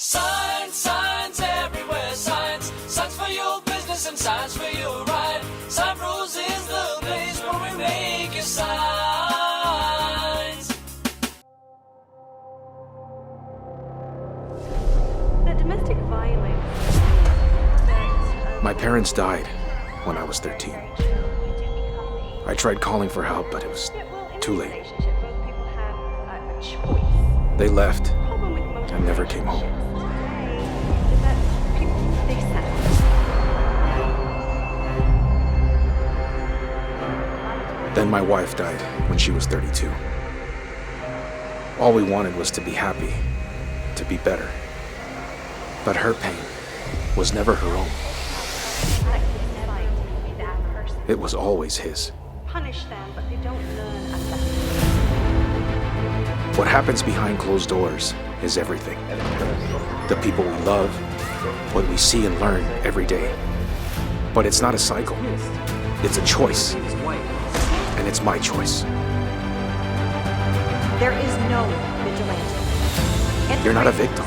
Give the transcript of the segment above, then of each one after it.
Signs, signs everywhere, signs. Signs for your business and signs for your ride. SignBro's is the place where we make your signs. The domestic violence. My parents died when I was 13. I tried calling for help, but it was too late. They left and never came home. Then my wife died when she was 32. All we wanted was to be happy, to be better. But her pain was never her own. It was always his. Punish them, but they don't learn a lesson. What happens behind closed doors is everything. The people we love, what we see and learn every day. But it's not a cycle. It's a choice. And it's my choice. There is no vigilante. You're not a victim.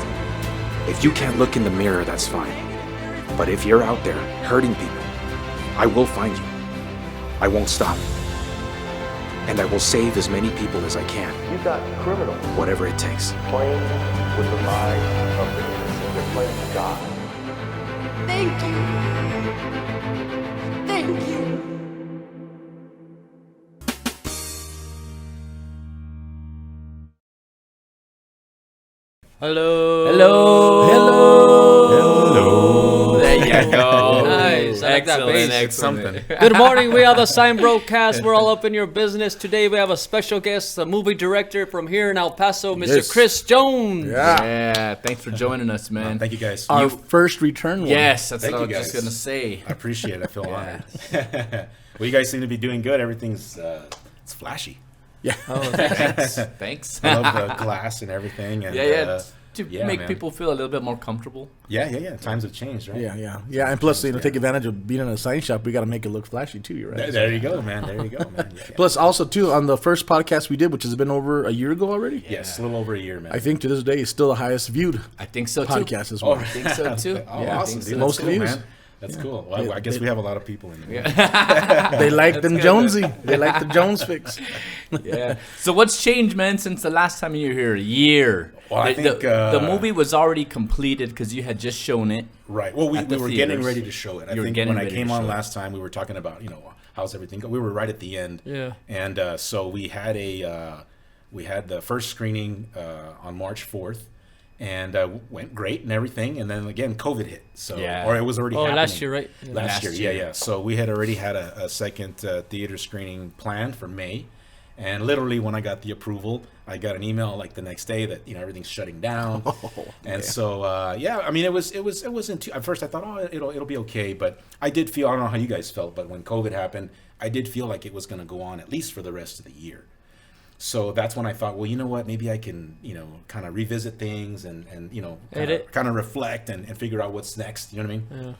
If you can't look in the mirror, that's fine. But if you're out there hurting people, I will find you. I won't stop. And I will save as many people as I can. You've got criminals Whatever it takes. playing with the lives of the innocent. They're playing with God. Thank you. Thank you. Hello. Hello. Hello. There you go. Nice. I like that bass. Excellent. Good morning. We are the SignBroCast. We're all up in your business. Today we have a special guest, a movie director from here in El Paso, Mr. Yes. Chris Jones. Yeah, thanks for joining us, man. Thank you guys. Our first return one. Yes, that's Thank what I you was just guys. gonna say. I appreciate it. I feel honored. Well, you guys seem to be doing good. Everything's it's flashy. Yeah. Oh, thanks. Thanks. I love the glass and everything. And, to yeah, make man. people feel a little bit more comfortable. Yeah. Times have changed, right? Yeah. And plus, take advantage of being in a sign shop. We got to make it look flashy too. You're right. There you go, man. Yeah. Plus, also too, on the first podcast we did, which has been over a year ago already. Yes, a little over a year, man. I think to this day it's still the highest viewed I think so too. podcast as well. I think so too. Oh, Yeah, I awesome. think Dude, so. Most that's cool, views. man. That's cool. Well, I guess we have a lot of people in there. They like them Jonesy. They like the Jones fix. Yeah. So what's changed, man, since the last time you were here? A year. Well, I think, the movie was already completed because you had just shown it. Right. Well, we At the were getting theaters. ready to show it. I You were think getting when I ready came to on show it. last time, we were talking about, how's everything go. We were right at the end. Yeah. And so we had the first screening on March 4th. And went great and everything, and then again COVID hit. So, Yeah. or it was already happening. last year, right? Yeah. Last Last year, year. yeah. So we had already had a second theater screening planned for May, and literally when I got the approval, I got an email like the next day that everything's shutting down. So I mean it wasn't too. At first I thought it'll be okay, but I did feel, I don't know how you guys felt, but when COVID happened, I did feel like it was going to go on at least for the rest of the year. So that's when I thought, well, you know what, maybe I can, kind of revisit things and kind of reflect and figure out what's next. You know what I mean?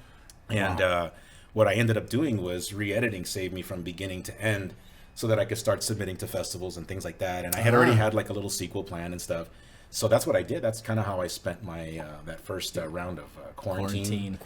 Yeah. And what I ended up doing was re-editing Save Me from beginning to end so that I could start submitting to festivals and things like that. And I had already had like a little sequel plan and stuff. So that's what I did. That's kind of how I spent my that first round of quarantine.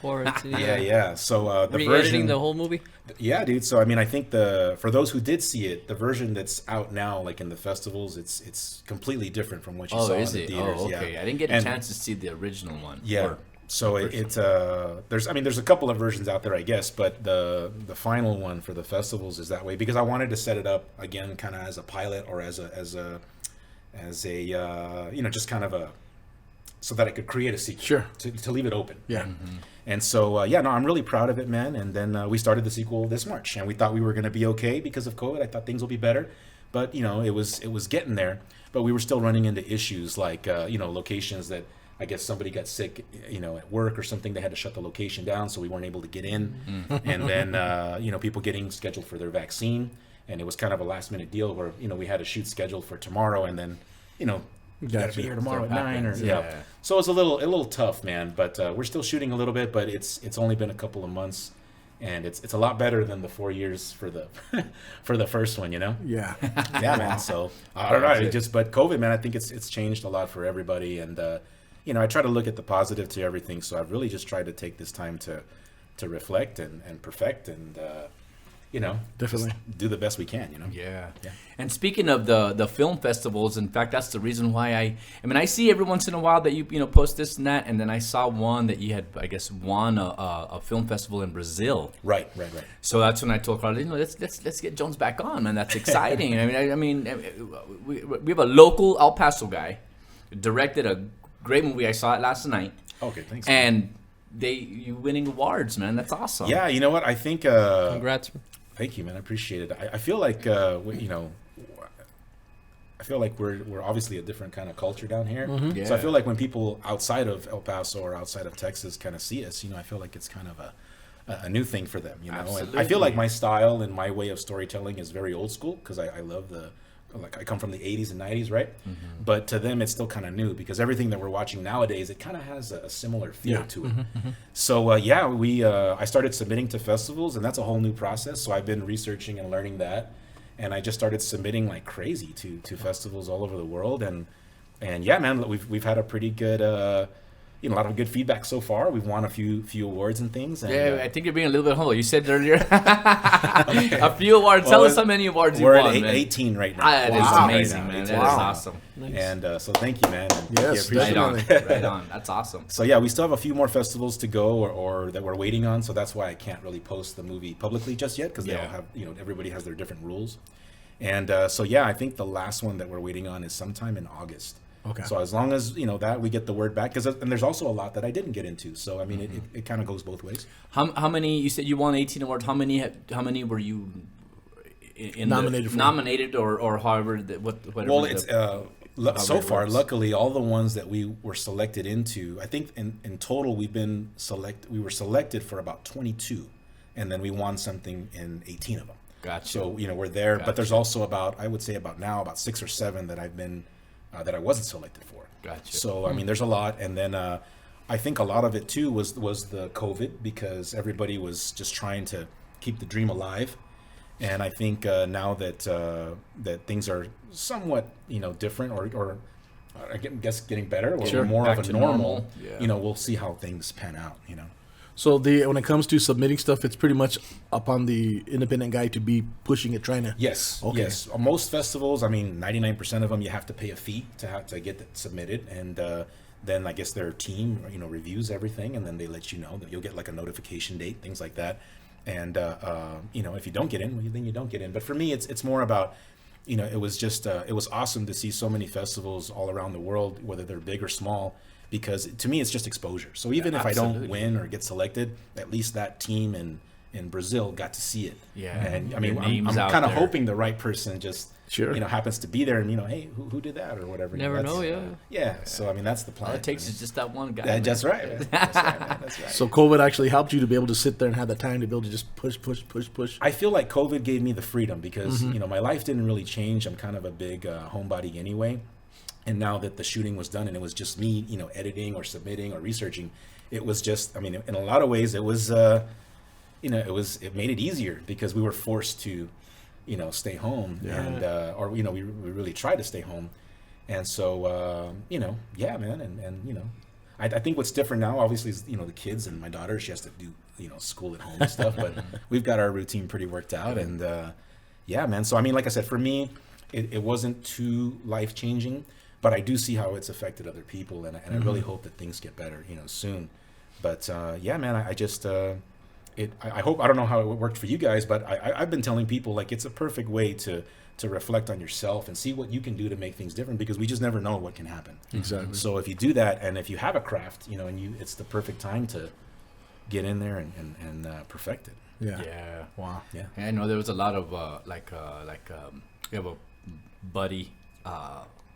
Yeah. So the Re-editing version, the whole movie? yeah, dude. So I mean, I think for those who did see it, the version that's out now, like in the festivals, it's completely different from what you saw in is the it? theaters. Oh, okay. Yeah. I didn't get a And- chance to see the original one. Yeah. Or- So there's a couple of versions out there, I guess, but the final one for the festivals is that way because I wanted to set it up again, kind of as a pilot or as a just kind of so that I could create a sequel. Sure. To leave it open. Yeah. Mm-hmm. And so I'm really proud of it, man. And then we started the sequel this March, and we thought we were going to be okay because of COVID. I thought things will be better, but it was getting there. But we were still running into issues like locations that I guess somebody got sick, at work or something. They had to shut the location down, so we weren't able to get in. And then people getting scheduled for their vaccine, and it was kind of a last minute deal where we had a shoot scheduled for tomorrow, and then you got to be here tomorrow at 9 or Yeah. So it's a little tough, man. But we're still shooting a little bit, but it's only been a couple of months, and it's a lot better than the 4 years for the for the first one, Yeah. Yeah, man. So I don't know, but COVID, man, I think it's changed a lot for everybody, and I try to look at the positive to everything. So I've really just tried to take this time to reflect and perfect and, Definitely do the best we can, Yeah. And speaking of the film festivals, in fact, that's the reason why I see every once in a while that you post this and that, and then I saw one that you had, I guess, won a film festival in Brazil. Right. So that's when I told Carla, let's get Jones back on, man. That's exciting. I mean, we have a local El Paso guy directed a great movie. I saw it last night. Okay, thanks. And you winning awards, man. That's awesome. Yeah, you know what? I think. Congrats. Thank you, man. I appreciate it. I feel like I feel like we're obviously a different kind of culture down here. Yeah. So I feel like when people outside of El Paso or outside of Texas kind of see us, I feel like it's kind of a new thing for them. And I feel like my style and my way of storytelling is very old school because I love I come from the 80s and 90s, right? Mm-hmm. But to them, it's still kind of new because everything that we're watching nowadays, it kind of has a similar feel to it. Mm-hmm. So, I started submitting to festivals, and that's a whole new process. So I've been researching and learning that. And I just started submitting like crazy to festivals all over the world. And yeah, man, we've had a pretty good... a lot of good feedback so far. We've won a few awards and things. And, I think you're being a little bit humble. You said earlier a few awards. Tell us how many awards you won. We're at 18 right now. That is amazing, man. That is awesome. Nice. And so thank you, man. And yes, right on. That's awesome. So yeah, we still have a few more festivals to go or that we're waiting on. So that's why I can't really post the movie publicly just yet because they all have, everybody has their different rules. And I think the last one that we're waiting on is sometime in August. Okay. So as long as that we get the word back, and there's also a lot that I didn't get into. So I mean, it kind of goes both ways. How many? You said you won 18 awards. How many were you nominated or however? Whatever. Well, it's so far. Luckily, all the ones that we were selected into, I think in total we were selected for about 22, and then we won something in 18 of them. Gotcha. So we're there, but there's also about 6 or 7 that I've been. That I wasn't selected for. Gotcha. So I mean, there's a lot, and then I think a lot of it too was the COVID because everybody was just trying to keep the dream alive, and I think now that that things are somewhat different or I guess getting better or more back of a to normal. Yeah. We'll see how things pan out. So when it comes to submitting stuff, it's pretty much upon the independent guy to be pushing it, trying to. Yes. Okay. Yes. Most festivals, I mean, 99% of them, you have to pay a fee to get it submitted, and then I guess their team, reviews everything, and then they let you know that you'll get like a notification date, things like that. And if you don't get in, well, then you don't get in. But for me, it's more about, it was just it was awesome to see so many festivals all around the world, whether they're big or small. Because to me, it's just exposure. So even if I don't win or get selected, at least that team in Brazil got to see it. Yeah. And I mean, I'm kind of hoping the right person just happens to be there and hey, who did that or whatever. Never know, yeah. Yeah. So I mean, that's the plan. All it takes is just that one guy. That's right. Man. That's right, man. That's right. So COVID actually helped you to be able to sit there and have the time to be able to just push. I feel like COVID gave me the freedom because my life didn't really change. I'm kind of a big homebody anyway. And now that the shooting was done and it was just me, editing or submitting or researching, it was just, I mean, in a lot of ways, it was, it made it easier because we were forced to, stay home and, we really tried to stay home. And so, yeah, man. And I think what's different now, obviously, is, the kids and my daughter, she has to do, school at home and stuff, but we've got our routine pretty worked out. And, yeah, man. So, I mean, like I said, for me, it wasn't too life-changing. But I do see how it's affected other people, and I really hope that things get better, soon. But yeah, man, I just I hope, I don't know how it worked for you guys, but I've been telling people like it's a perfect way to reflect on yourself and see what you can do to make things different because we just never know what can happen. Exactly. So if you do that, and if you have a craft, it's the perfect time to get in there and perfect it. Yeah. Yeah. Wow. Yeah. I know there was a lot of we have a buddy.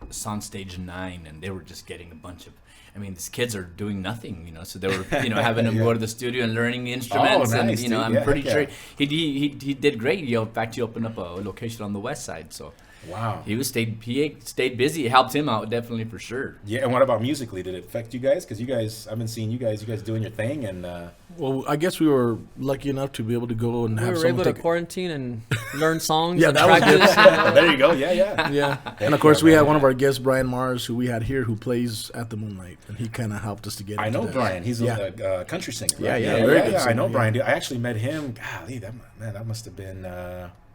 Soundstage 9, and they were just getting a bunch of. I mean, these kids are doing nothing, so they were, having them go to the studio and learning the instruments, nice, and I'm pretty sure he did great. In fact, he opened up a location on the west side, so Wow. He stayed busy. It helped him out definitely for sure. Yeah, and what about musically? Did it affect you guys? Because I've been seeing you guys doing your thing, and Well, I guess we were lucky enough to be able to go and We have were someone able to take. quarantine and learn songs. Yeah, and that was good. practice. there you go. Yeah. Yeah, and of course we had one of our guests, Brian Mars, who we had here, who plays at the Moonlight, and he kind of helped us to get. I into know that. Brian. He's Yeah. a country singer. Yeah, Right? yeah, very good I singer, know yeah. Brian. Dude. I actually met him. Golly, that must have been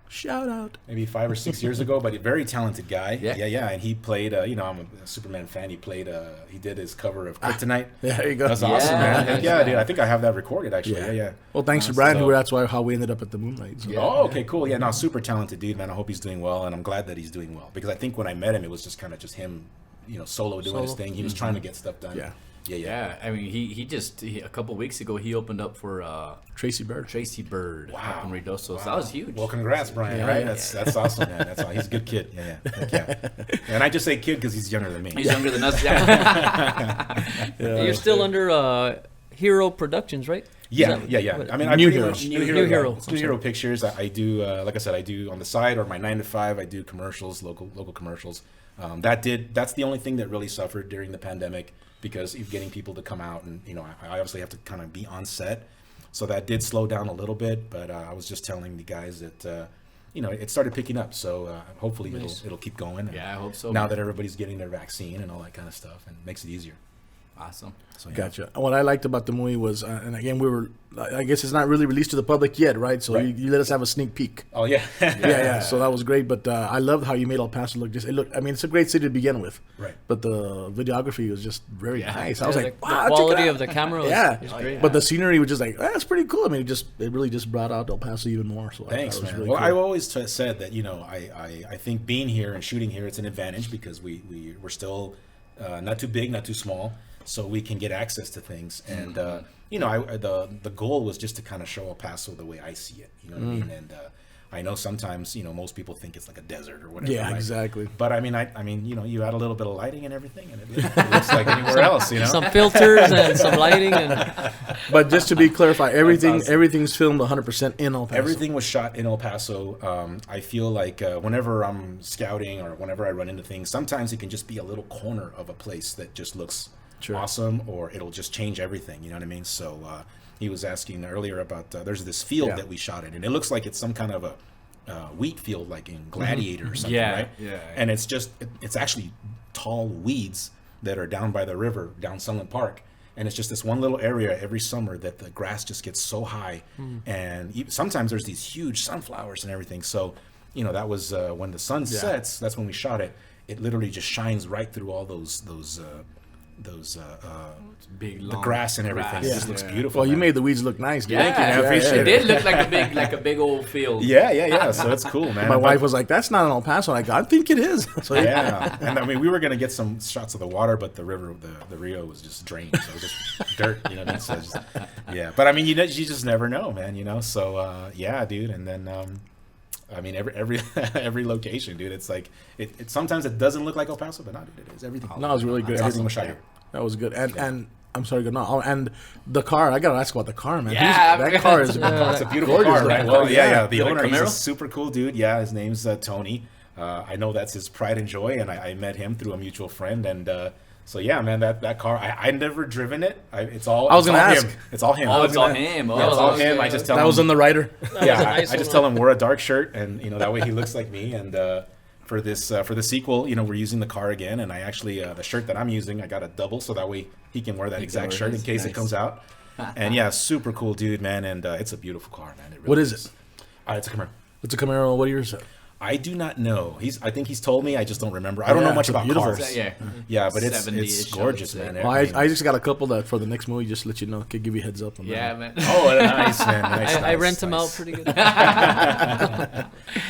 Shout out. maybe 5 or 6 years ago. But a very talented guy. Yeah. Yeah. And he played. I'm a Superman fan. He played. He did his cover of Kryptonite. Yeah, there you go. That's awesome, Yeah. man. Heck yeah, dude. I think I have that recorded actually. Yeah. Well, thanks to Brian, who that's how we ended up at the Moonlight. So. Oh, okay, cool. Yeah, no, super talented dude, man. I hope he's doing well, and I'm glad that he's doing well because I think when I met him, it was just kind of just him, solo doing his thing. He was trying to get stuff done. Yeah. Yeah. I mean, he a couple weeks ago he opened up for Tracy Bird. Wow. up in Ruidoso. So that was huge. Well, congrats, Brian. Right? That's awesome, man. That's he's a good kid. Yeah. Heck yeah. And I just say kid because he's younger than me. He's younger than us. Yeah. You're still under Hero Productions, right? Yeah. Is that- I mean, I New pretty Heroes. much New Hero. It's New Hero Pictures. I do, like I said, I do on the side or my 9 to 5. I do commercials, local commercials. That's the only thing that really suffered during the pandemic because of getting people to come out and I obviously have to kind of be on set, so that did slow down a little bit. But I was just telling the guys that it started picking up. So hopefully it'll keep going. Yeah, I hope so. Now man. that everybody's getting their vaccine and all that kind of stuff, and it makes it easier. Awesome. So yeah. Gotcha. What I liked about the movie was, and again, I guess it's not really released to the public yet, right? So Right. You let us have a sneak peek. Oh yeah. Yeah. So that was great. But I loved how you made El Paso look. It's a great city to begin with. Right. But the videography was just very Yeah. nice. I was like, the wow, check it quality out. of the camera was, Yeah. was great. But the scenery was just like, that's pretty cool. I mean, it really just brought out El Paso even more. So Thanks, I thought it was man. really Well, cool. I've always said that I think being here and shooting here, it's an advantage because we're still not too big, not too small, so we can get access to things. And the goal was just to kind of show El Paso the way I see it. You know what I mean? And I know sometimes most people think it's like a desert or whatever. Yeah, right? exactly. But I mean, you add a little bit of lighting and everything, and it looks like anywhere else. Some filters and some lighting and But just to be clarified, awesome. everything's filmed 100% in El Paso. Everything was shot in El Paso. I feel like whenever I'm scouting or whenever I run into things, sometimes it can just be a little corner of a place that just looks awesome, or it'll just change everything. You know what I mean? So he was asking earlier about there's this field that we shot in, and it looks like it's some kind of a wheat field, like in Gladiator or something, right? Yeah. And it's actually tall weeds that are down by the river, down Sunland Park. And it's just this one little area every summer that the grass just gets so high. And sometimes there's these huge sunflowers and everything. So, that was when the sun sets, that's when we shot it. It literally just shines right through all those Big, the long grass and everything. It grass. just looks beautiful. Well, you man. made the weeds look nice. Dude. Thank you, man. I appreciate It it. did look like a big old field. Yeah. So it's cool, man. My But- wife was like, "That's not an El Paso." I go, "I think it is." So Yeah, and I mean, we were gonna get some shots of the water, but the river, the Rio was just drained, so it was just dirt, you know what I mean? So it's just, yeah, but I mean, you just never know, man, So yeah, dude, and then I mean, every location, dude, it's like it sometimes it doesn't look like El Paso, but no, dude, it is everything. No, it was really good. Everything was shot here. That was good. And I'm sorry, go no. And the car, I gotta ask about the car, man. Yeah, that car is It's a beautiful gorgeous car, right? looking Well, car. yeah. The Is it a owner, he's a Camaro? super cool dude. Yeah, his name's Tony. I know that's his pride and joy, and I met him through a mutual friend. And so yeah, man, that car, I never driven it. It's all. I was it's gonna all ask. him. It's all him. Oh, it's all him. Yeah, it's all him. I just tell That him. was in the writer. Yeah, nice I just one. tell him wear a dark shirt, and that way he looks like me. And for the sequel, we're using the car again, and I actually the shirt that I'm using, I got a double, so that way he can wear that exact wear shirt in his. case it Nice. comes out. And yeah, super cool dude, man, and it's a beautiful car, man. It really What is it? It's a Camaro. It's a Camaro. What year is it? I do not know. I think he's told me. I just don't remember. I don't know much it's a about beautiful- cars. Yeah. Yeah, but it's 70-ish, gorgeous, I would man. say. Well, I mean, I just got a couple that for the next movie. Just to let you know, could give you a heads up on Yeah, that. man. oh, nice, man. Nice, I nice, rent them out nice. pretty good.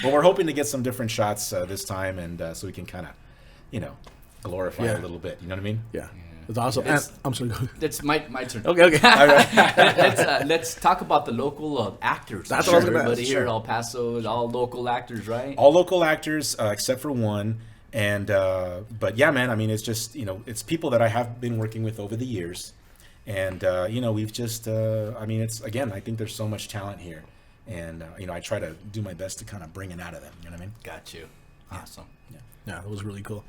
Well, we're hoping to get some different shots this time, and so we can kind of, glorify it a little bit. You know what I mean? Yeah, it's awesome. It's- And, I'm sorry. That's my turn. Okay. Let's talk about the local actors. That's what I was gonna Everybody ask. here Sure. at El Paso is all local actors, right? All local actors except for one. And but yeah, man. I mean, it's just it's people that I have been working with over the years, and we've just. I mean, it's again. I think there's so much talent here, and I try to do my best to kind of bring it out of them. You know what I mean? Got you. Awesome. Yeah, that was really cool.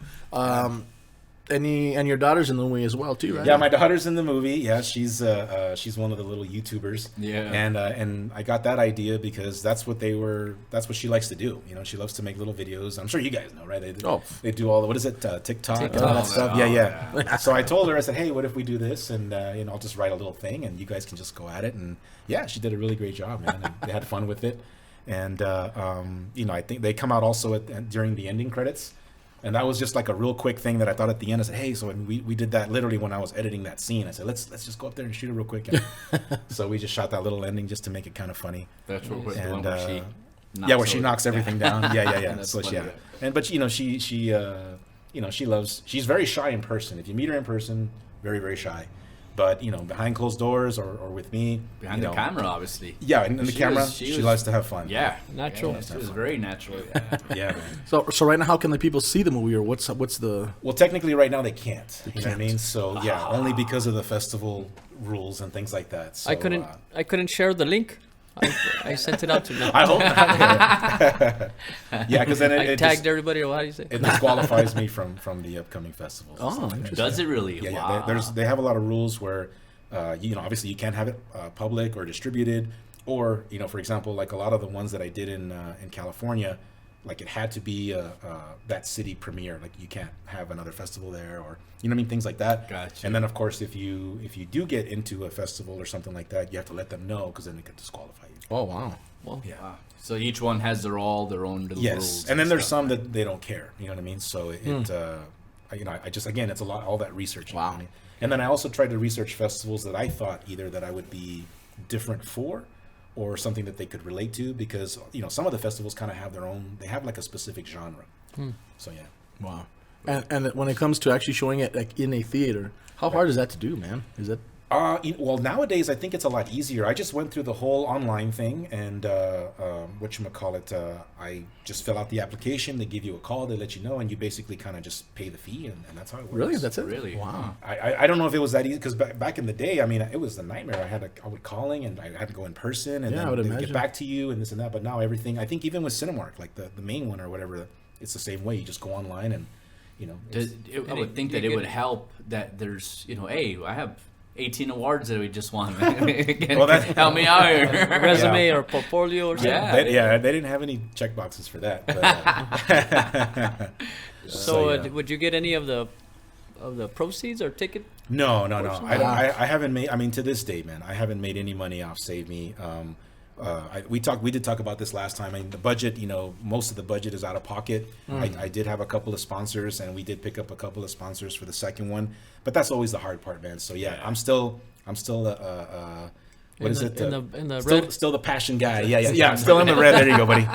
And your daughter's in the movie as well too, right? Yeah, my daughter's in the movie. Yeah, she's one of the little YouTubers. Yeah. And I got that idea because that's what she likes to do. You know, she loves to make little videos. I'm sure you guys know, right? They do all the, what is it, TikTok and all that stuff. Yeah. So I told her, I said, hey, what if we do this? And I'll just write a little thing, and you guys can just go at it. And yeah, she did a really great job, man. And they had fun with it. And I think they come out also during the ending credits. And that was just like a real quick thing that I thought at the end. I said, hey, so we did that literally when I was editing that scene. I said, let's just go up there and shoot it real quick. So we just shot that little ending just to make it kind of funny. That's real quick. And where she knocks everything down. Yeah. So funny, but she loves. She's very shy in person. If you meet her in person, very very shy. But behind closed doors or with me, behind the camera, obviously. Yeah, in the camera, she likes to have fun. Yeah, natural. Yeah, she was very natural. Yeah. So right now, how can the people see the movie, or what's the? Well, technically, right now they can't. You know what I mean? So yeah, only because of the festival rules and things like that. So, I couldn't share the link. I sent it out to them. I hope not. Yeah, because then I tagged everybody. Or how do you say? It disqualifies me from the upcoming festivals. Oh, interesting. Does it really? Yeah, wow. yeah. They have a lot of rules where, obviously you can't have it public or distributed, or for example, like a lot of the ones that I did in California, like it had to be that city premiere. Like you can't have another festival there, or things like that. Gotcha. And then of course, if you do get into a festival or something like that, you have to let them know, because then they could disqualify you. Oh wow. Well, Yeah. Wow. So each one has their own little rules. And then there's stuff. some that they don't care. You know what I mean? So I just, again, it's a lot, all that research. Wow. You know what I mean? And then I also tried to research festivals that I thought either that I would be different for, or something that they could relate to, because some of the festivals kind of have their own. They have like a specific genre. So yeah. Wow. And when it comes to actually showing it like in a theater, how hard is that to do, man? Is it? Well, nowadays I think it's a lot easier. I just went through the whole online thing, and I just fill out the application. They give you a call. They let you know, and you basically kind of just pay the fee, and that's how it works. Really? That's it? Really? Wow. I don't know if it was that easy, because back in the day, I mean, it was a nightmare. I would calling, and I had to go in person, and Yeah, I then would they'd imagine. get back to you, and this and that. But now everything, I think even with Cinemark, like the main one or whatever, it's the same way. You just go online and I would think that it would help that there's hey, I have 18 awards that we just won. Help me out here. resume or portfolio or something. Yeah. They didn't have any check boxes for that. But, So would you get any of the proceeds or ticket? No. I haven't made. I mean, to this day, man, I haven't made any money off Save Me. We did talk about this last time. I mean, the budget, most of the budget is out of pocket. I did have a couple of sponsors, and we did pick up a couple of sponsors for the second one. But that's always the hard part, man. So yeah. I'm still what is it? In the red? Still the passion guy. Yeah. I'm still in the red. There you go, buddy.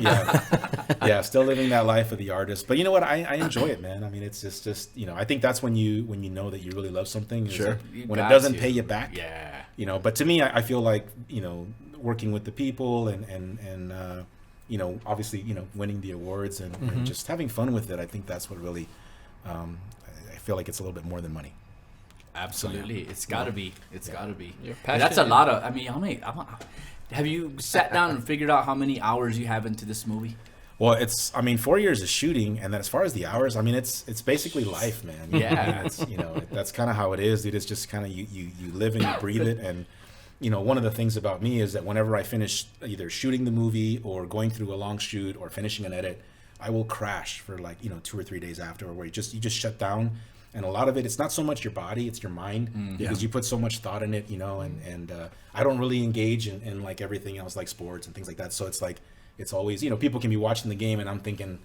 Yeah. Still living that life of the artist. But you know what? I enjoy it, man. I mean, it's just I think that's when you know that you really love something. Sure. When it doesn't pay you back. Yeah. But to me, I feel like working with the people and obviously winning the awards and just having fun with it. I think that's what really I feel like it's a little bit more than money. Absolutely. It's got to be. It's got to be. You're And that's a passionate. lot of, I mean, have you sat down and figured out how many hours you have into this movie? Well, it's 4 years of shooting, and then as far as the hours, I mean, it's basically life, man. Yeah. It's, that's kind of how it is, dude. It's just kind of you live and you breathe it. And one of the things about me is that whenever I finish either shooting the movie or going through a long shoot or finishing an edit, I will crash for 2 or 3 days after, where you just shut down. And a lot of it, it's not so much your body, it's your mind, because you put so much thought in it, and I don't really engage in like everything else, like sports and things like that. So it's like, it's always, people can be watching the game and I'm thinking,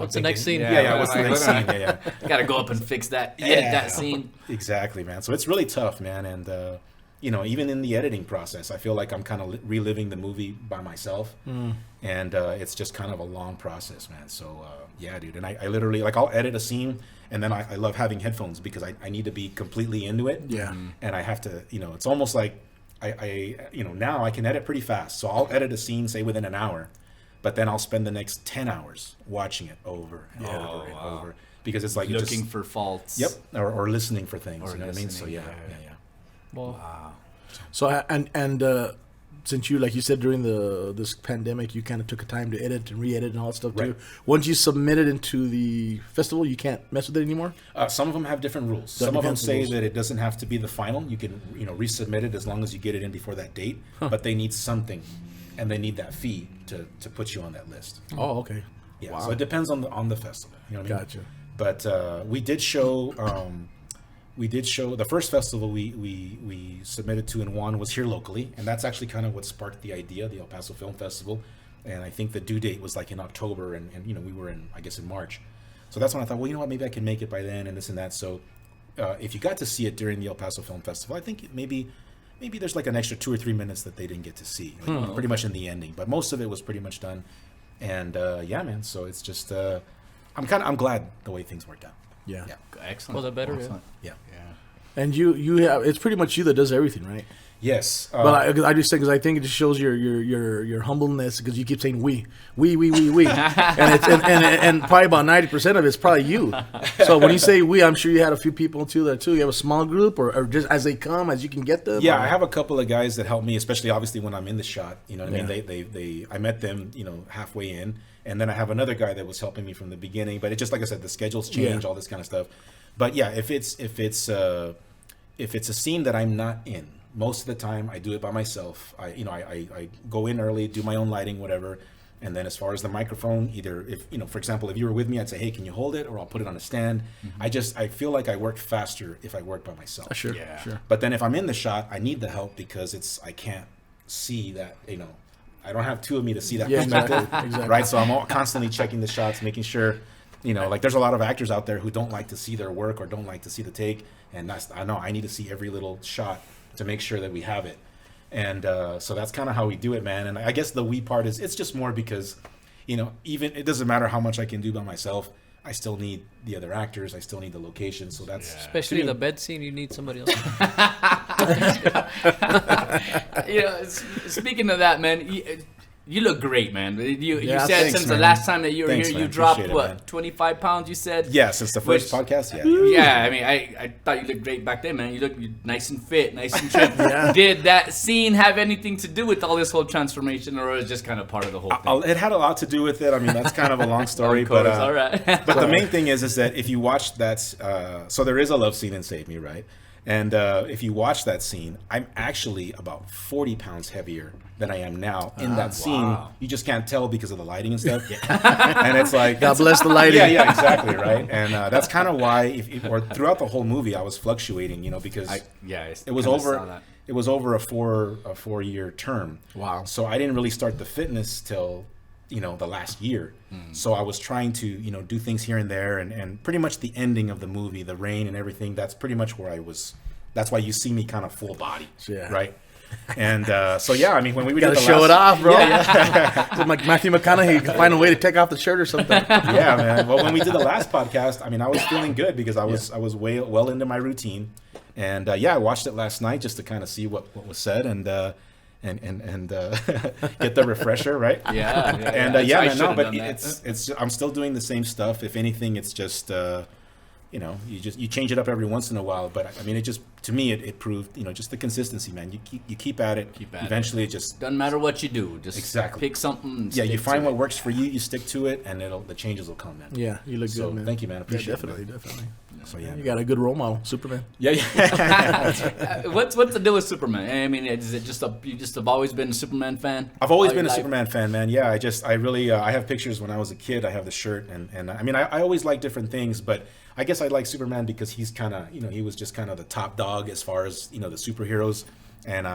What's the next scene? Yeah, what's the next scene? Yeah. Got to go up and fix that, edit that scene. Exactly, man. So it's really tough, man. And, even in the editing process, I feel like I'm kind of reliving the movie by myself. And it's just kind of a long process, man. So, yeah, dude. And I literally, I'll edit a scene, and then I love having headphones because I need to be completely into it. Yeah. And I have to, it's almost like I now I can edit pretty fast. So I'll edit a scene, say, within an hour. But then I'll spend the next 10 hours watching it over and over and over, because it's like looking for faults. Yep, or listening for things. Or you know what I mean? So listening, yeah. Well, Wow. So and since you, like you said, during this pandemic, you kind of took a time to edit and re-edit and all that stuff Right. too. Once you submit it into the festival, you can't mess with it anymore. Some of them have different rules. That Some of them depends on say rules. that it doesn't have to be the final. You can, resubmit it as long as you get it in before that date. But they need something, and they need that fee to put you on that list. Oh, okay. Yeah. Wow. So it depends on the festival. You know what I mean? Gotcha. But we did show. The first festival we submitted to and won was here locally, and that's actually kind of what sparked the idea, the El Paso Film Festival. And I think the due date was like in October, and we were in March. So that's when I thought, well, you know what, maybe I can make it by then, and this and that. So if you got to see it during the El Paso Film Festival, I think maybe there's like an extra 2 or 3 minutes that they didn't get to see, pretty much in the ending. But most of it was pretty much done. And yeah, man. So it's just I'm glad the way things worked out. Yeah. Yeah. Excellent. Well, the better, yeah. Excellent. Yeah. And you have, it's pretty much you that does everything, right? Yes. But I just think, because I think it just shows your humbleness, because you keep saying we, and probably about 90% of it's probably you. So when you say we, I'm sure you had a few people too there too. You have a small group, or just as they come, as you can get them. Yeah, or? I have a couple of guys that help me, especially obviously when I'm in the shot. You know what I mean? Yeah. I met them, halfway in, and then I have another guy that was helping me from the beginning. But it just, like I said, the schedules change, all this kind of stuff. But yeah, if it's a scene that I'm not in, most of the time I do it by myself. I go in early, do my own lighting, whatever. And then as far as the microphone, either if, for example, if you were with me, I'd say, hey, can you hold it? Or I'll put it on a stand. Mm-hmm. I feel like I work faster if I work by myself. Sure. Yeah. Sure. But then if I'm in the shot, I need the help because I can't see that, I don't have two of me to see that Yeah, perspective. exactly. Right? So I'm constantly checking the shots, making sure, like there's a lot of actors out there who don't like to see their work or don't like to see the take. And I know I need to see every little shot to make sure that we have it. And so that's kind of how we do it, man. And I guess the we part is, it's just more because, even it doesn't matter how much I can do by myself. I still need the other actors. I still need the location. So that's Especially the bed scene, you need somebody else. Speaking of that, man, you look great, man. You Yeah, said thanks, since the man. last time that you were Thanks, here, man. you dropped Appreciate it, man. 25 pounds. You said. Yeah, since the first podcast, yeah. Yeah, I mean, I thought you looked great back then, man. You look nice and fit, nice and trim. Did that scene have anything to do with all this whole transformation, or was it just kind of part of the whole thing? It had a lot to do with it. I mean, that's kind of a long story, Of course, but all right. but the main thing is that if you watch that, so there is a love scene in Save Me, right? And if you watch that scene, I'm actually about 40 pounds heavier than I am now in that scene. wow. You just can't tell because of the lighting and stuff. And it's like, God bless the lighting. yeah, exactly, right. And that's kind of why, or throughout the whole movie, I was fluctuating, because it was over a 4-year term. Wow. So I didn't really start the fitness till the last year. So I was trying to do things here and there, and pretty much the ending of the movie, the rain and everything, that's pretty much where I was. That's why you see me kind of full body, right? And so yeah, I mean, when we Gotta did the show last, it off, bro. So like Matthew McConaughey can find a way to take off the shirt or something. yeah, man. Well, when we did the last podcast, I mean, I was feeling good because I was well into my routine, and I watched it last night just to kind of see what was said and get the refresher, right? Yeah. Man, no, but it's I'm still doing the same stuff. If anything, it's just you change it up every once in a while. But I mean, it just, to me, it proved, just the consistency, man. You keep at it. Eventually, it just doesn't matter what you do. Just Exactly. pick something. And you stick find to what it. works for you. You stick to it, and the changes will come, man. Yeah, you look So good, man. thank you, man. Appreciate it, definitely. So yeah, You got a good role model, Superman. yeah. What's the deal with Superman? I mean, is it just you just have always been a Superman fan? I've always all been a your life? Superman fan, man. Yeah, I really I have pictures when I was a kid. I have the shirt, and I mean, I always like different things, but I guess I like Superman because he's kind of, he was just kind of the top dog as far as, the superheroes. And,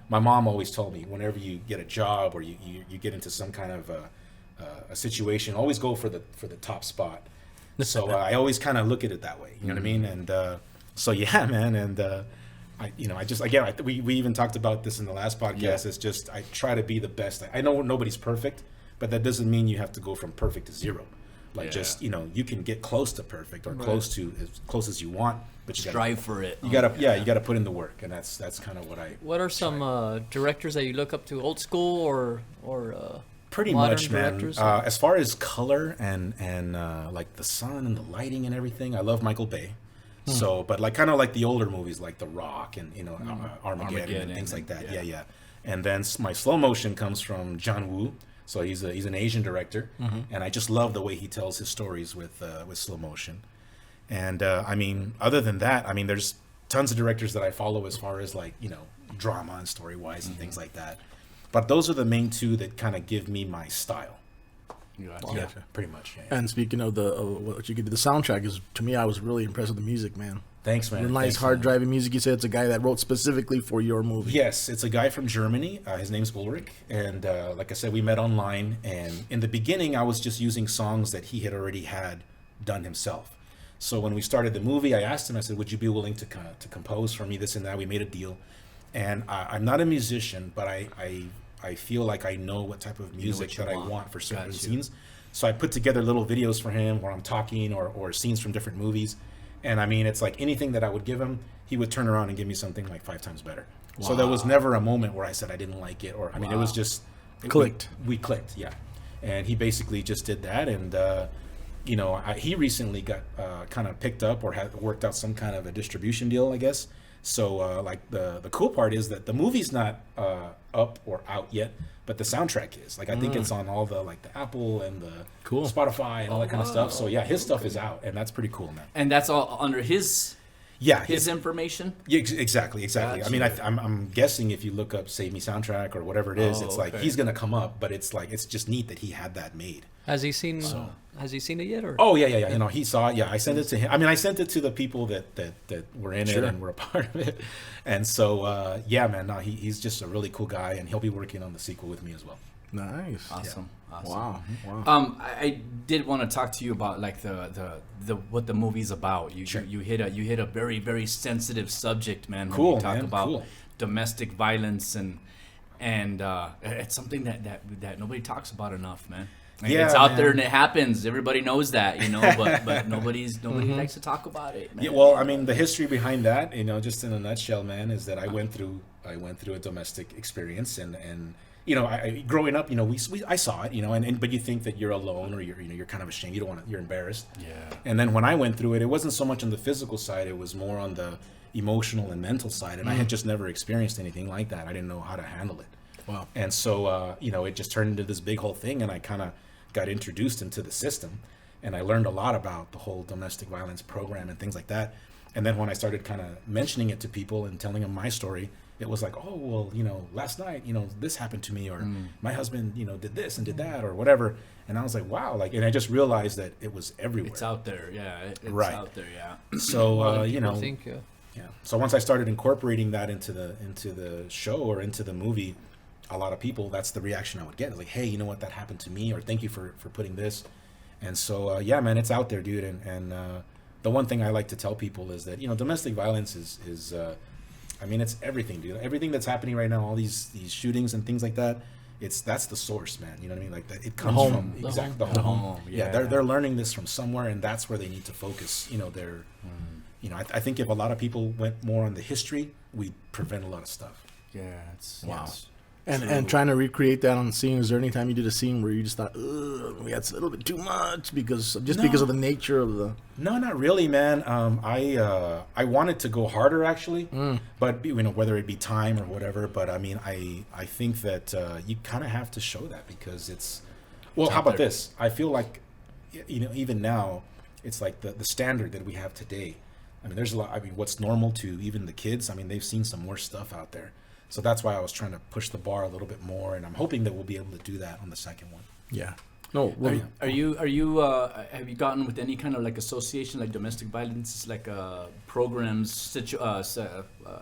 my mom always told me, whenever you get a job or you get into some kind of a situation, always go for the top spot. So I always kind of look at it that way. You know what I mean? And so, yeah, man. And, we even talked about this in the last podcast. Yeah. It's just, I try to be the best. I know nobody's perfect, but that doesn't mean you have to go from perfect to zero. Just, you can get close to perfect or close as you want, but you Strive for it. You gotta put in the work, and that's kind of what I. What are some directors that you look up to, old school or Pretty modern much, man. directors? As far as color and like the sun and the lighting and everything, I love Michael Bay. So, but kind of like the older movies, like The Rock and Armageddon and things like that. Yeah. And then my slow motion comes from John Woo. So he's an Asian director, and I just love the way he tells his stories with slow motion. And I mean, other than that, I mean, there's tons of directors that I follow as far as like, you know, drama and story wise and things like that. But those are the main two that kind of give me my style. Yeah, pretty much. Yeah. And speaking of what you could do, the soundtrack is, to me, I was really impressed with the music, man. Thanks, man. The nice, hard-driving music. You said it's a guy that wrote specifically for your movie. Yes, it's a guy from Germany. His name's Ulrich. And like I said, we met online. And in the beginning, I was just using songs that he had already had done himself. So when we started the movie, I asked him, I said, would you be willing to compose for me this and that? We made a deal. And I'm not a musician, but I feel like I know what type of music that I want for certain scenes. So I put together little videos for him where I'm talking or scenes from different movies. And I mean, it's like anything that I would give him, he would turn around and give me something like 5 times better. Wow. So there was never a moment where I said I didn't like it, or I mean, it was just clicked. We clicked, yeah. And he basically just did that, and you know, he recently got kind of picked up or had worked out some kind of a distribution deal, I guess. So like the cool part is that the movie's not up or out yet, but the soundtrack is. Like I think it's on all the like the Apple and the Spotify and all that kind of stuff. So yeah, his stuff is out, and that's pretty cool, man. And that's all under his information. Yeah, exactly. Gotcha. I mean, I'm guessing if you look up "Save Me" soundtrack or whatever it is, it's like he's gonna come up. But it's like it's just neat that he had that made. Has he seen? Has he seen it yet? Or? Oh yeah. You know, he saw it. Yeah, I sent it to him. I mean, I sent it to the people that were in it and were a part of it. And so yeah, man, no, he's just a really cool guy, and he'll be working on the sequel with me as well. Nice. Awesome. Yeah. Awesome. Wow. I did want to talk to you about like the what the movie's about. You hit a very, very sensitive subject, man. When Cool, you talk man. about Cool. domestic violence and it's something that nobody talks about enough, man. Like, Yeah, it's out man. there and it happens. Everybody knows that, you know, but nobody likes to talk about it, man. Yeah, well, I mean, the history behind that, you know, just in a nutshell, man, is that I went through a domestic experience, and you know, I growing up, you know, I saw it, you know, but you think that you're alone, or you're kind of ashamed, you're embarrassed. Yeah. And then when I went through it wasn't so much on the physical side, it was more on the emotional and mental side, and I had just never experienced anything like that. I didn't know how to handle it. Wow. And so you know, it just turned into this big whole thing, and I kind of got introduced into the system, and I learned a lot about the whole domestic violence program and things like that. And then when I started kind of mentioning it to people and telling them my story, it was like, oh, well, you know, last night, you know, this happened to me, or my husband, you know, did this and did that, or whatever. And I was like, wow, like, and I just realized that it was everywhere. It's out there, yeah. It's Right. out there, yeah. So you know, Yeah. So once I started incorporating that into the show or into the movie, a lot of people, that's the reaction I would get. It's like, hey, you know what, that happened to me, or thank you for putting this. And so yeah, man, it's out there, dude. And the one thing I like to tell people is that, you know, domestic violence is I mean, it's everything, dude. Everything that's happening right now, all these shootings and things like that, that's the source, man. You know what I mean? Like that, it comes from the home. Yeah, they're learning this from somewhere, and that's where they need to focus. You know, you know, I think if a lot of people went more on the history, we'd prevent a lot of stuff. Yeah, it's Wow. it's- And trying to recreate that on the scene, is there any time you did a scene where you just thought, ugh, that's a little bit too much because of the nature of the... No, not really, man. I wanted to go harder, actually, but you know, whether it be time or whatever. But I mean, I think that you kind of have to show that, because it's how about this? I feel like, you know, even now, it's like the standard that we have today. I mean, there's a lot. I mean, what's normal to even the kids? I mean, they've seen some worse stuff out there. So that's why I was trying to push the bar a little bit more, and I'm hoping that we'll be able to do that on the second one. Yeah. No. Well, Are you have you gotten with any kind of like association, like domestic violence, like programs,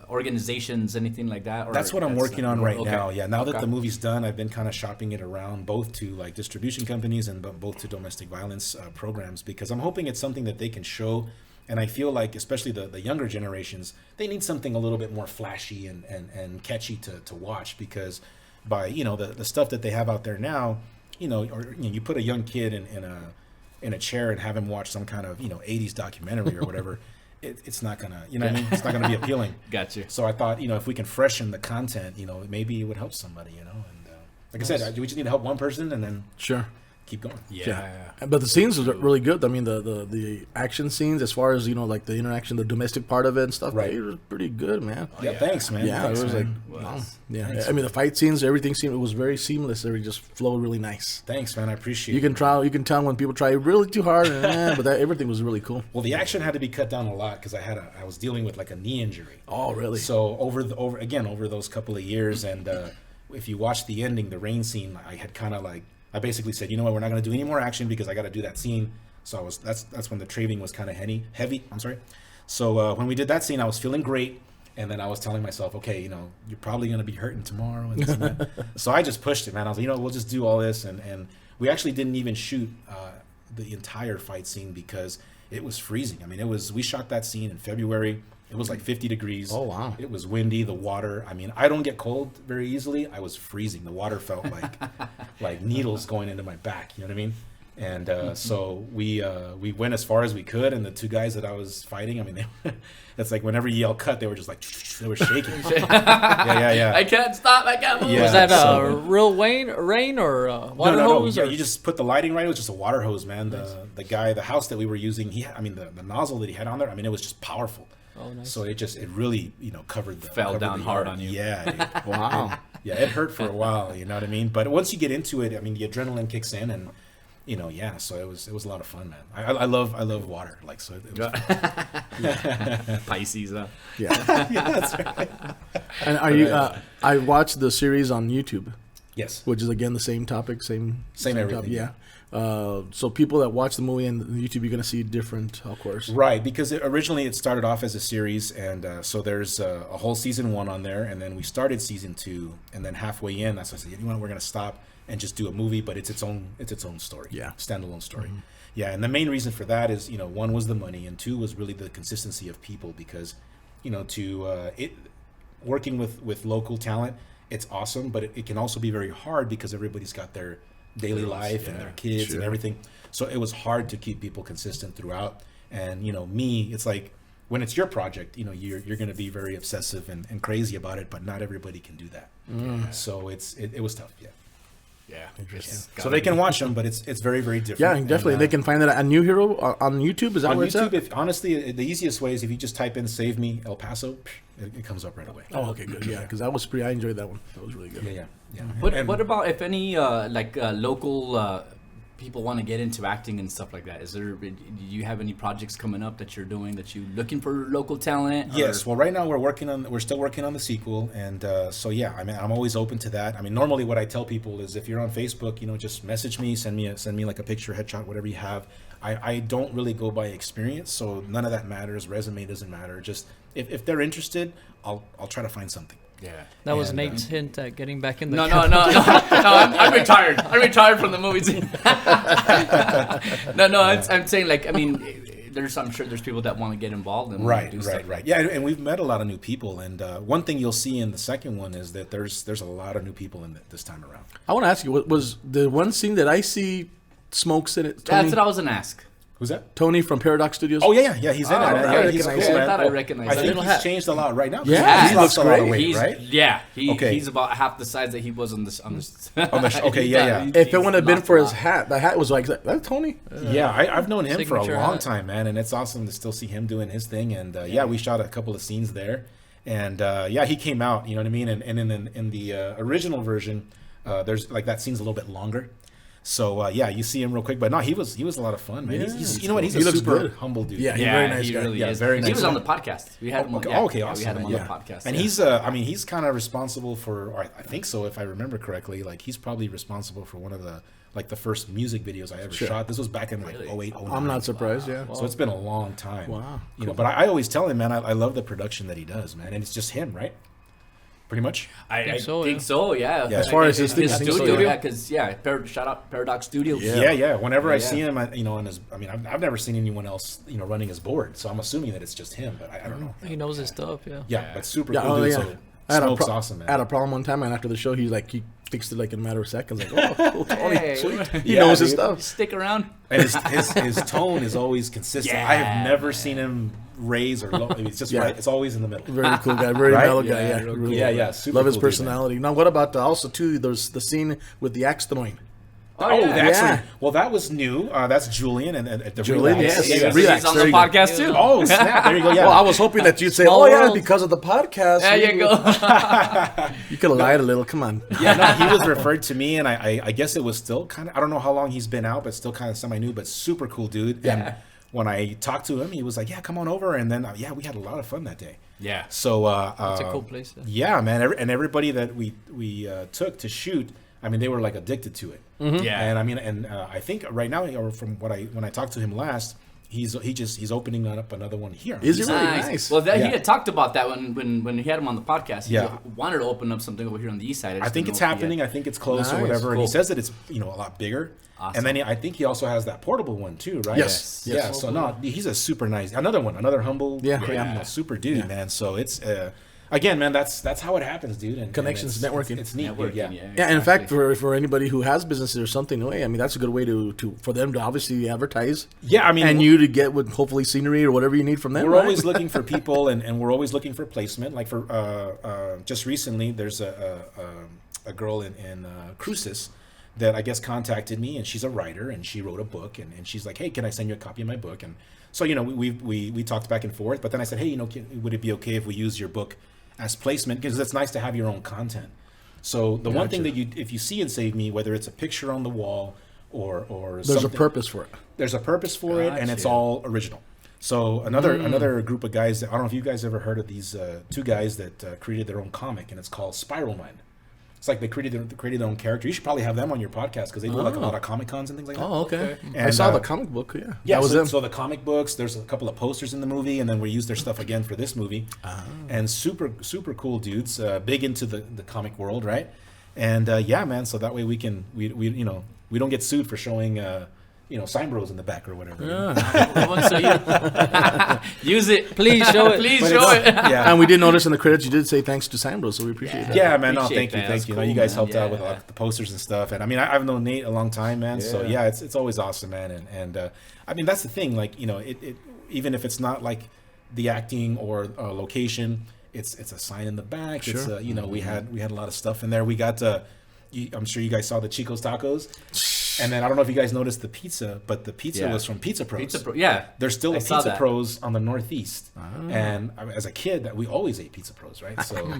organizations, anything like that? Or that's what I'm working on right now. Yeah. Now that Okay. the movie's done, I've been kind of shopping it around, both to like distribution companies and both to domestic violence programs, because I'm hoping it's something that they can show. And I feel like, especially the younger generations, they need something a little bit more flashy and catchy to watch, because by, you know, the stuff that they have out there now, you know, or you know, you put a young kid in a chair and have him watch some kind of, you know, 80s documentary or whatever, it's not gonna, you know what I mean? It's not gonna be appealing. Gotcha. So I thought, you know, if we can freshen the content, you know, maybe it would help somebody, you know. And like I said, we just need to help one person, and then sure. keep going. Yeah. But the scenes was really good. I mean, the action scenes, as far as like the interaction, the domestic part of it and stuff. Right. It was pretty good, man. Yeah, thanks, man. Yeah, Thanks, it was man. wow. Yeah, I mean the fight scenes, everything seemed it was very seamless. It just flowed really nice. Thanks, man. I appreciate You can tell when people try really too hard, but everything was really cool. Well, the action had to be cut down a lot because I was dealing with like a knee injury. Oh, really? So over those couple of years, and if you watch the ending, the rain scene, I had kind of like I basically said, you know what, we're not going to do any more action because I got to do that scene. So that's when the travaing was kind of heavy. I'm sorry. So when we did that scene, I was feeling great. And then I was telling myself, okay, you're probably going to be hurting tomorrow. And this and that. So I just pushed it, man. I was like, we'll just do all this. And we actually didn't even shoot the entire fight scene because it was freezing. I mean, we shot that scene in February. It was like 50 degrees. Oh, wow. It was windy, the water. I mean, I don't get cold very easily. I was freezing. The water felt like needles going into my back. You know what I mean? And so we went as far as we could, and the two guys that I was fighting, I mean, it's like whenever you yell cut, they were just like, they were shaking. yeah. I can't stop. I can't move. Yeah, Was that so- real rain or water no. hose? Yeah, or? you just put the lighting right. It was just a water hose, man. The house that we were using, the nozzle that he had on there, I mean, it was just powerful. Oh, nice. So it really, covered Fell down the hard yard. on you. Yeah. Dude. Wow. Yeah, it hurt for a while. You know what I mean? But once you get into it, I mean, the adrenaline kicks in, and so it was a lot of fun, man. I love water, like so. It was Pisces, huh? Yeah. yeah, that's right. And are you? I watched the series on YouTube, Yes. which is again the same topic, same everything, topic, yeah. So people that watch the movie and YouTube, you're gonna see different, of course. Right, because originally it started off as a series, and so there's a whole season 1 on there, and then we started season 2, and then halfway in, that's when I said, we're gonna stop and just do a movie, but it's its own story, Yeah. standalone story. Yeah, and the main reason for that is 1 was the money, and 2 was really the consistency of people, because working with local talent, it's awesome, but it can also be very hard because everybody's got their daily life and their kids and everything. So it was hard to keep people consistent throughout. And me, it's like when it's your project, you're going to be very obsessive and crazy about it, but not everybody can do that. So it was tough. Yeah. So they can watch them, but it's very, very different. Yeah, definitely. And, They can find that at New Hero on YouTube. Is that on where it's YouTube, at? honestly, the easiest way is if you just type in "Save Me El Paso," it comes up right away. Oh, okay, good. Yeah, because I enjoyed that one. That was really good. Yeah. What about if any local people want to get into acting and stuff like that? Do you have any projects coming up that you're doing that you looking for local talent? Yes. Well, right now we're still working on the sequel, and so yeah, I mean, I'm always open to that. I mean, normally what I tell people is if you're on Facebook, just message me, send me like a picture, headshot, whatever you have. I don't really go by experience, so none of that matters. Resume doesn't matter. Just if they're interested, I'll try to find something. Yeah. That was And, Nate's hint at getting back in the No. I'm retired. I'm retired from the movies. I'm saying I'm sure there's people that want to get involved and do stuff. Right. Yeah, and we've met a lot of new people, and one thing you'll see in the second one is that there's a lot of new people in it this time around. I want to ask you, what was the one scene that I see Smokes in it? That's what I was gonna ask. Who's that? Tony from Paradox Studios. Oh yeah, he's in it. I Man. Yeah, he's recognize cool, him. man. I thought I recognized I that. think Little he's hat. changed a lot right now. Yeah, he's lost a lot of weight, He's, right? Yeah, Okay. He's about half the size that he was on this. Okay, yeah. If it wouldn't have been for his hat, the hat was like, that's Tony. Yeah, I've known him for a Signature long hat. time, man, and it's awesome to still see him doing his thing. And we shot a couple of scenes there, and he came out. You know what I mean? And in the original version, there's like that scene's a little bit longer. So you see him real quick, but no, he was a lot of fun, man. Yeah, He's you know what? He's he a looks super good. humble dude. Yeah, he's a very nice he guy. really Yeah, is. very He nice was guy. on the podcast. We had him. Okay, awesome. We had him on man. the podcast. And yeah. he's kind of responsible for, or I think so, if I remember correctly. Like he's probably responsible for one of the first music videos I ever shot. This was back in like 08, 09. I'm not surprised, yeah. So it's been a long time. Wow. But I always tell him, man, I love the production that he does, man, and it's just him, right? Pretty much. I think so, think yeah. so, yeah. Yeah, as far as his his thing, I think so, studio, yeah. yeah, because shout out Paradox Studios. Yeah. Whenever I Yeah. see him, on his, I've never seen anyone else, running his board, so I'm assuming that it's just him, but I don't know. He knows his stuff, yeah. Yeah, but super Yeah, cool oh, dude. yeah. So I had Smoke's awesome, man. I had a problem one time, and after the show, he fixed it like in a matter of seconds. Like, oh, cool, Tony, Hey. sweet. He Yeah, knows his dude. stuff. Stick around. And his tone is always consistent. I have never seen him raise or low. It's just Yeah. right. It's always in the middle. Very cool guy, very Right? mellow guy. Yeah, Yeah, real really Yeah, cool. yeah. Super Love his cool dude, man. personality. Now, what about also too? There's the scene with the axe throwing. Actually, well, that was new. That's Julian and the Julian, Relax. yes. Yes. Relax. He's on There the you go. podcast too. Oh snap! There you go. Yeah. Well, I was hoping that you'd say, Small "Oh yeah, world. because of the podcast." There you go. You could have lied a little. Come on. Yeah, no, he was referred to me, and I guess it was still kind of, I don't know how long he's been out, but still kind of semi-new, but super cool dude. Yeah. And when I talked to him, he was like, yeah, come on over. And then, we had a lot of fun that day. Yeah. So, It's a cool place. yeah, man. And everybody that we took to shoot, I mean, they were like addicted to it. Yeah. And I mean, I think right now, or from when I talked to him last, he's opening up another one here. Is he really nice? Well, he Yeah. had talked about that when he had him on the podcast. He Yeah. wanted to open up something over here on the east side. I think it's didn't know if he happening. had- I think it's close or Nice. whatever. And Cool. he says that it's a lot bigger. Awesome. And then I think he also has that portable one too, right? Yes. Yeah. Yes. So no, he's a super nice. Another humble, Yeah. super dude, man. So it's again, man. That's how it happens, dude. And Connections, and networking. It's neat, dude, Networking, yeah. Yeah, in fact, for anybody who has businesses or something, I mean, that's a good way to for them to obviously advertise. Yeah, I mean, And you to get with hopefully scenery or whatever you need from them. we're right? always looking for people, and we're always looking for placement. Like for just recently, there's a girl in Cruces that I guess contacted me, and she's a writer, and she wrote a book, and she's like, hey, can I send you a copy of my book? And so we talked back and forth, but then I said, hey, would it be okay if we use your book as placement, because it's nice to have your own content. So the one thing that if you see in Save Me, whether it's a picture on the wall or There's a something, purpose for it. there's a purpose for it, and it's Gotcha. all original. So another group of guys, I don't know if you guys ever heard of these two guys that created their own comic, and it's called Spiral Mind. It's like they created their own character. You should probably have them on your podcast because they do like a lot of Comic Cons and things like that. Oh, okay. I And, saw the comic book. Yeah, Yeah, that was so, them. so the comic books, there's a couple of posters in the movie, and then we use their stuff again for this movie. And super cool dudes, big into the comic world, right? And yeah, man. So that way we don't get sued for showing SignBros in the back or whatever. So use it. Please show it. Please But show it's- it. Yeah. And we did notice in the credits you did say thanks to SignBro, so we appreciate that. Yeah, man. No, Appreciate thank you, that. thank That's you. cool, You guys man. helped out with Yeah. the posters and stuff. And I mean, I've known Nate a long time, man. So yeah, it's always awesome, man. And I mean, that's the thing. Like it even if it's not like the acting or location, it's a sign in the back. It's we had a lot of stuff in there. We got I'm sure you guys saw the Chico's Tacos. And then I don't know if you guys noticed the pizza, but the pizza Yeah. was from Pizza Pros. Pizza Pro, yeah. There's still I a saw Pizza that. Pros on the Northeast. And as a kid, we always ate Pizza Pros, right? So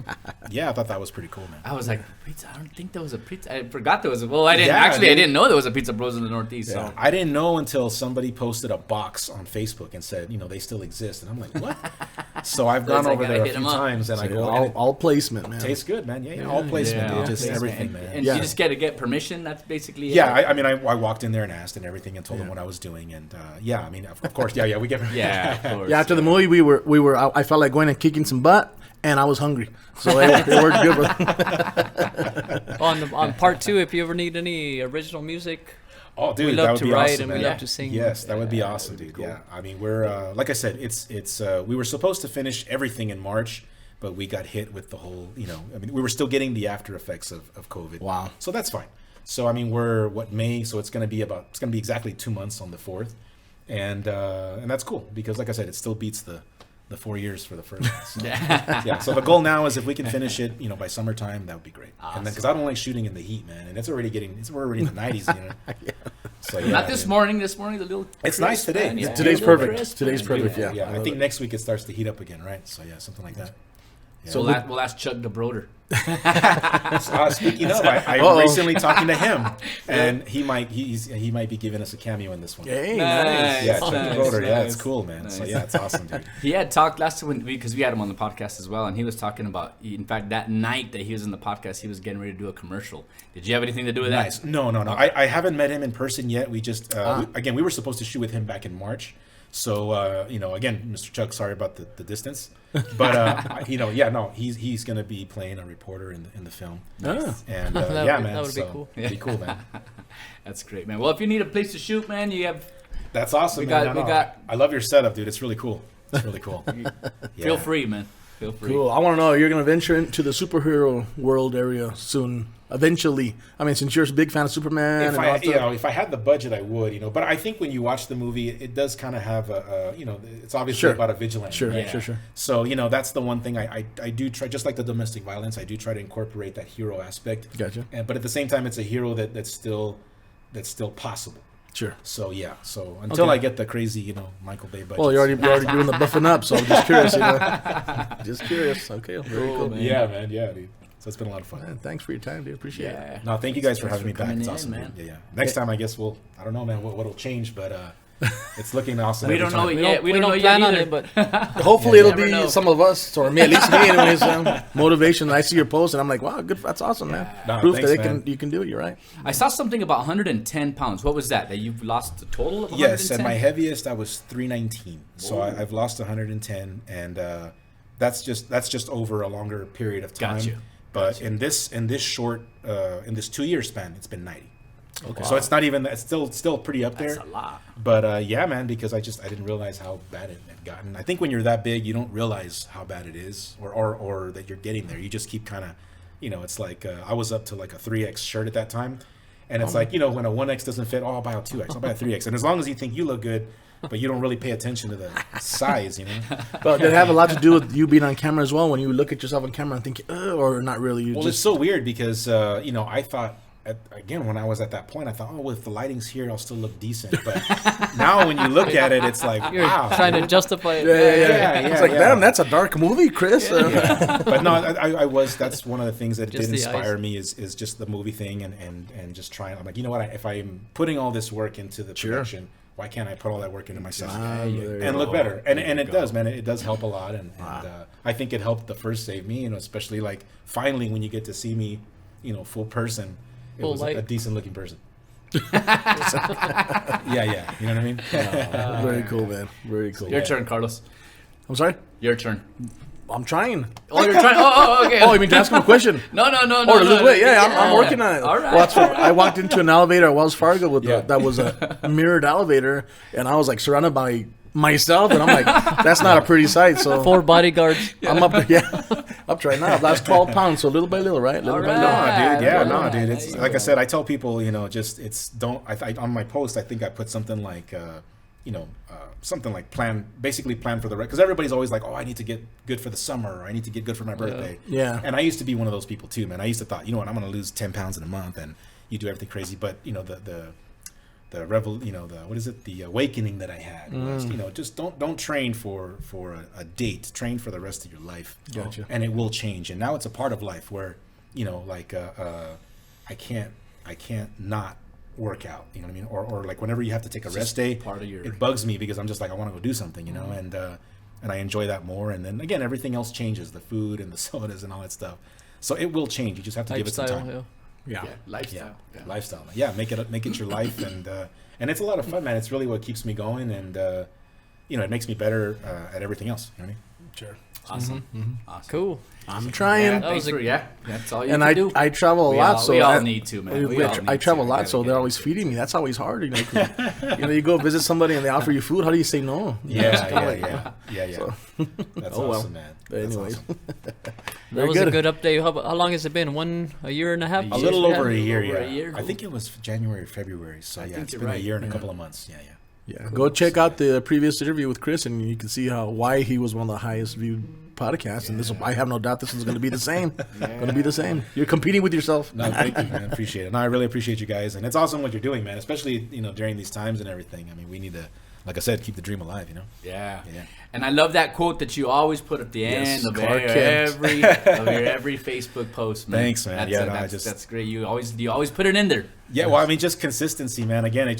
yeah, I thought that was pretty cool, man. I was like, pizza. I don't think there was a pizza. I forgot there was. I didn't Yeah, actually. I dude. didn't know there was a Pizza Bros in the Northeast. Yeah. So I didn't know until somebody posted a box on Facebook and said, they still exist. And I'm like, what? So I've gone I over gotta there a hit few 'em up. times, and I So go, all, and it all placement, man. tastes good, man. Yeah, all placement, dude. Just placement. everything, man. And Yeah. you just got to get permission. That's basically it. Yeah, I mean, I walked in there and asked and everything, and told them what I was doing, and yeah, I mean, of course, yeah, we get. Yeah, of course. Yeah, after the movie, we were. I felt like going and kicking some butt, and I was hungry, so it worked good. On part 2, if you ever need any original music, Oh, dude, we that love would to be write awesome, and man. we love to sing. Yes, that would be awesome, dude. Yeah, I mean, we're like I said, it's we were supposed to finish everything in March, but we got hit with the whole, I mean, we were still getting the after effects of COVID. Wow. So that's fine. So I mean, we're May, so it's gonna be exactly 2 months on the 4th, and that's cool because, like I said, it still beats the 4 years for the first one. So, yeah. So the goal now is if we can finish it, by summertime, that would be great. And then because I don't like shooting in the heat, man, and we're already in the 90s, So yeah, Not this morning. This morning, the little. It's nice today. man. Yeah. Today's A little perfect. crisp, Today's man. perfect. Yeah. Yeah, I think next week it starts to heat up again, right? So yeah, something like that. Yeah. So we'll ask Chuck the Broder. Speaking of, I'm recently talking to him, and he might be giving us a cameo in this one. Hey, Nice. nice. Yeah, Chuck Nice, the Broder. Yeah, nice. it's cool, man. So Nice. yeah, it's awesome, dude. He had talked last time because we had him on the podcast as well, and he was talking about. In fact, that night that he was in the podcast, he was getting ready to do a commercial. Did you have anything to do with Nice. that? No. I haven't met him in person yet. We just we were supposed to shoot with him back in March. So again, Mr. Chuck, sorry about the distance, but he's gonna be playing a reporter in the film. Ah. And That man, would be cool. It'd be cool, man. That's great, man. Well, if you need a place to shoot, man, you have. That's awesome, We man. got- I love your setup, dude. It's really cool. It's really cool. Yeah. Feel free, man. Feel free. Cool. I want to know, you're going to venture into the superhero world area soon, eventually. I mean, since you're a big fan of Superman If and all that stuff. if I had the budget, I would, But I think when you watch the movie, it does kind of have it's obviously Sure. about a vigilante. Sure, right? sure. So that's the one thing I do try, just like the domestic violence, I do try to incorporate that hero aspect. Gotcha. But at the same time, it's a hero that's still that's still possible. Sure. So yeah. So until Okay. I get the crazy, Michael Bay budget. Well, you're already doing the buffing up, so I'm just curious. Just curious. Okay, very cool. man. Yeah, man. Yeah, dude. So it's been a lot of fun. Man, thanks for your time, dude. Appreciate it. No, thank you guys for having me back. coming It's in, awesome, man. man. Yeah. Next time, I guess I don't know, man, what'll change, but it's looking awesome. We every don't know time. it yet. We don't know plan yet on either. it, but Hopefully, it'll never be know. some of us, or me, at least me, anyways. Motivation. I see your post, and I'm like, wow, good. That's awesome, man. No, Proof thanks, that man. you can do it. You're right. I saw something about 110 pounds. What was that you've lost a total of 110? Yes, at my heaviest, I was 319. So I've lost 110, and that's just over a longer period of time. Gotcha. But in this short in this 2-year span, it's been 90. Okay. So it's not even. It's still pretty up there. That's a lot. But yeah, man, because I didn't realize how bad it had gotten. I think when you're that big, you don't realize how bad it is, or that you're getting there. You just keep kind of, it's like I was up to like a 3X shirt at that time, and it's like when a 1X doesn't fit, I'll buy a 2X, I'll buy a 3X, and as long as you think you look good, but you don't really pay attention to the size, But did it have a lot to do with you being on camera as well? When you look at yourself on camera and think, or not really? You Well, just it's so weird because I thought. Again, when I was at that point, I thought, oh, well, if the lighting's here, I'll still look decent. But now when you look at it, it's like, you're wow. trying to justify it. Yeah, it's like, damn, that's a dark movie, Chris. But no, I was. That's one of the things that Just did the inspire eyes. me is just the movie thing and just trying. I'm like, you know what? If I'm putting all this work into the production, why can't I put all that work into myself and look better? And it does, man. It does help a lot. And I think it helped the first Save Me. Especially like finally when you get to see me, full person. It Full was light. a decent looking person. yeah. You know what I mean? Very cool, man. Very cool. Your turn, Carlos. I'm sorry. Your turn. I'm trying. Oh, you're trying. Oh, okay. Oh, you mean to ask him a question? No. Or to lose weight? Yeah, I'm working on it. All right. Well, that's what, I walked into an elevator at Wells Fargo with Yeah. that was a mirrored elevator, and I was like surrounded by myself, and I'm like, that's not a pretty sight. So 4 bodyguards. I'm up. Yeah, I'm trying now. I've lost 12 pounds, so little by little, right? Little by All little. right. Dude, yeah, Right. dude. It's like I said. I tell people, just it's don't. I on my post, I think I put something like, something like plan for the because everybody's always like, oh, I need to get good for the summer, or I need to get good for my birthday. Yeah. And I used to be one of those people too, man. I used to thought, you know what, I'm going to lose 10 pounds in a month, and you do everything crazy, but the awakening that I had was, just don't train for a date, train for the rest of your life. Gotcha. And it will change. And now it's a part of life where, I can't not work out, you know what I mean? Or like whenever you have to take a rest day, part of your- it bugs me because I'm just like, I want to go do something, and I enjoy that more. And then again, everything else changes, the food and the sodas and all that stuff. So it will change. You just have to give it some Lifestyle, time. yeah. Yeah. Lifestyle. Yeah, lifestyle. Yeah, make it your life, and it's a lot of fun, man. It's really what keeps me going, and it makes me better at everything else. You know what I mean? Sure. Awesome. Awesome. Cool. I'm trying. Yeah, That was thanks for, that's all you And can do. I travel a We lot, all- so we all I- need to, man. We all I need travel to. a lot, We so gotta they're get always feeding me. That's always hard, 'cause, you go visit somebody and they offer you food. How do you say no? Yeah. So- That's Oh, well. awesome, man. But That's anyways. awesome. That was a good update. How long has it been? A year and a half? A little over a year. over a Yeah, year. I think it was January, or February. So yeah, think it's you're been a right. year and a couple of months. Yeah. Yeah, go check out the previous interview with Chris, and you can see why he was one of the highest viewed podcasts. And I have no doubt this is going to be the same. Going to be the same. You're competing with yourself. No, thank you, man. Appreciate it. No, I really appreciate you guys, and it's awesome what you're doing, man. Especially during these times and everything. I mean, we need to, like I said, keep the dream alive. Yeah. Yeah. And I love that quote that you always put at the Yes, end of Clark Kent. every Facebook post, man. Thanks, man. That's great. You always put it in there. Yeah, well, I mean, just consistency, man. Again, I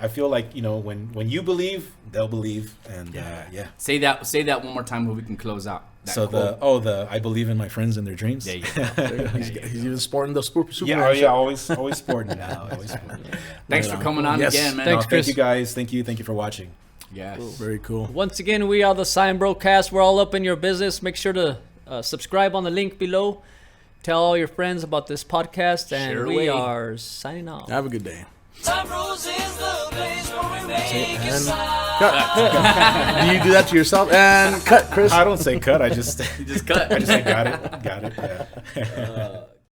feel like when you believe, they'll believe, and yeah. Say that one more time so we can close out. That So quote. I believe in my friends and their dreams. There you go. He's even sporting the super. Yeah, always sporting now. Always sporting. Thanks for coming on Yes. again, man. Thanks, Thank Chris. you guys. Thank you for watching. Yes. Very cool. Once again, we are the SignBroCast. We're all up in your business. Make sure to subscribe on the link below. Tell all your friends about this podcast, and Share we away. are signing off. Have a good day. Time Bros is the place where we make it And sound. cut. Do you do that to yourself? And cut, Chris. I don't say cut. I just Just cut. I just say got it. Yeah.